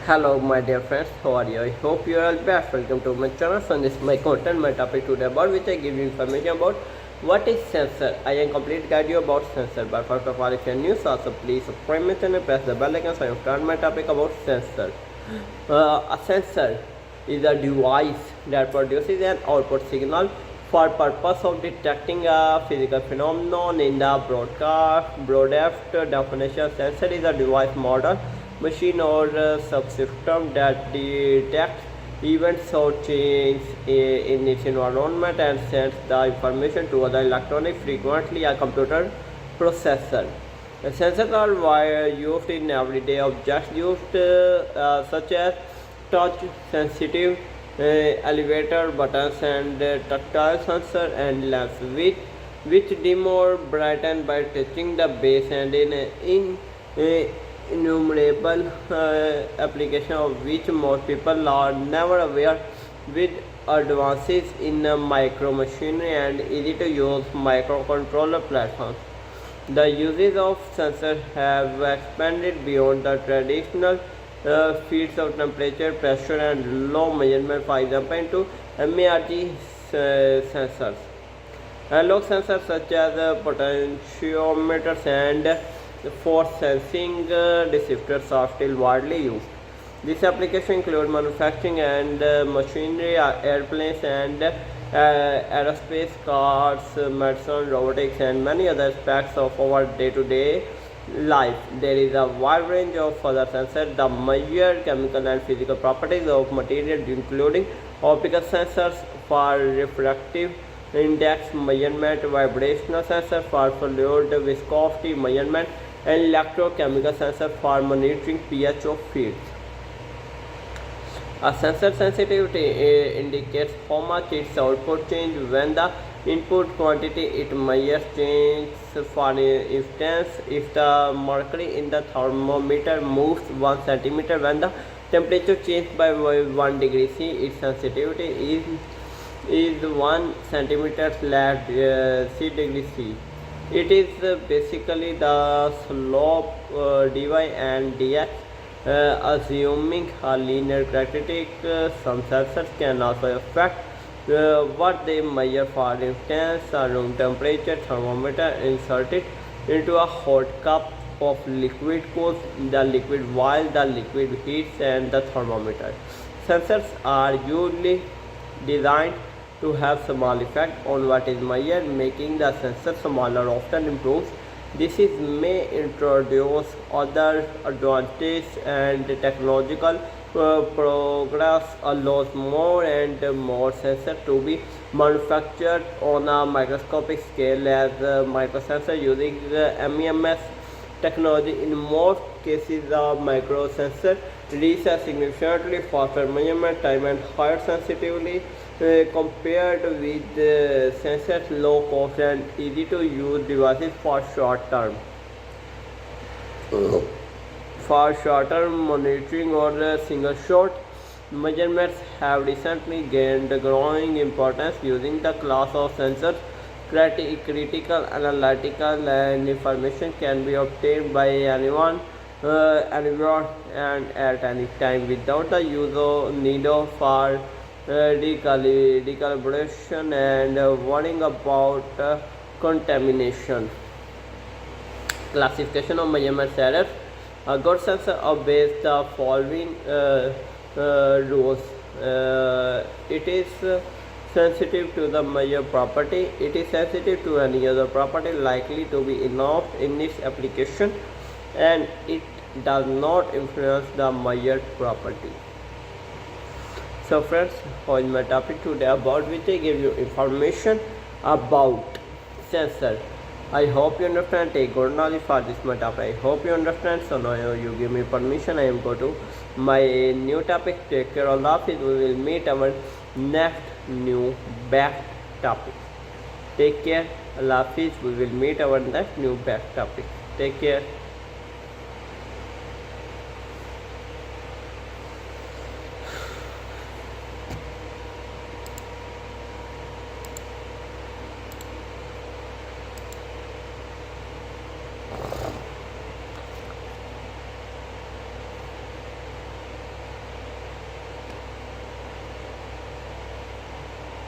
Hello my dear friends, how are you? I hope you are all best. Welcome to my channel. So this is my content, my topic today about which I give you information about what is sensor. I am complete guide you about sensor. But first of all, if you are new, so also please subscribe my channel, press the bell icon so I will start my topic about sensor. A sensor is a device that produces an output signal for purpose of detecting a physical phenomenon. In the broadest definition, sensor is a device model, machine or subsystem that detects events or change in its environment and sends the information to other electronic, frequently a computer processor. The sensors are used in everyday objects such as touch sensitive elevator buttons and tactile sensor and lamps which dim or brighten by touching the base, and in innumerable application of which most people are never aware. With advances in micro machinery and easy to use microcontroller platforms, the uses of sensors have expanded beyond the traditional fields of temperature, pressure and low measurement, for example into MERG sensors. Analog sensors such as potentiometers and force sensing decipherers are still widely used. This application include manufacturing and machinery, airplanes and aerospace, cars, medicine, robotics and many other aspects of our day-to-day life. There is a wide range of other sensors that measure chemical and physical properties of materials, including optical sensors for refractive index measurement, vibrational sensors for fluid viscosity measurement, and electrochemical sensor for monitoring pH of fields. A sensor sensitivity indicates how much its output changes when the input quantity it measures changes. For instance, if the mercury in the thermometer moves 1 centimeter when the temperature changes by 1 degree C, its sensitivity is 1 centimeter less C degree C. It is basically the slope dy and dx. Assuming a linear characteristic, some sensors can also affect what they measure. For instance, a room temperature thermometer inserted into a hot cup of liquid cools the liquid while the liquid heats and the thermometer. Sensors are usually designed to have small effect on what is measured, making the sensor smaller often improves. This may introduce other advantages, and technological progress allows more and more sensors to be manufactured on a microscopic scale as microsensor using MEMS technology. In most cases, the microsensor reaches a significantly faster measurement time and higher sensitivity compared with sensors low cost and easy to use devices for short-term monitoring or single shot measurements have recently gained growing importance. Using the class of sensors, critical analytical and information can be obtained by anyone anywhere and at any time without the need for recalibration and worrying about contamination. Classification of measurement errors. A good sensor obeys the following rules. It is sensitive to the measured property. It is sensitive to any other property likely to be involved in its application, and it does not influence the measured property. So friends, on my topic today about which I give you information about sensor. I hope you understand. Take good knowledge for this my topic. I hope you understand. So now you give me permission. I am go to my new topic. Take care. Allah Hafiz. We will meet our next new back topic. Take care. Allah Hafiz. We will meet our next new back topic. Take care.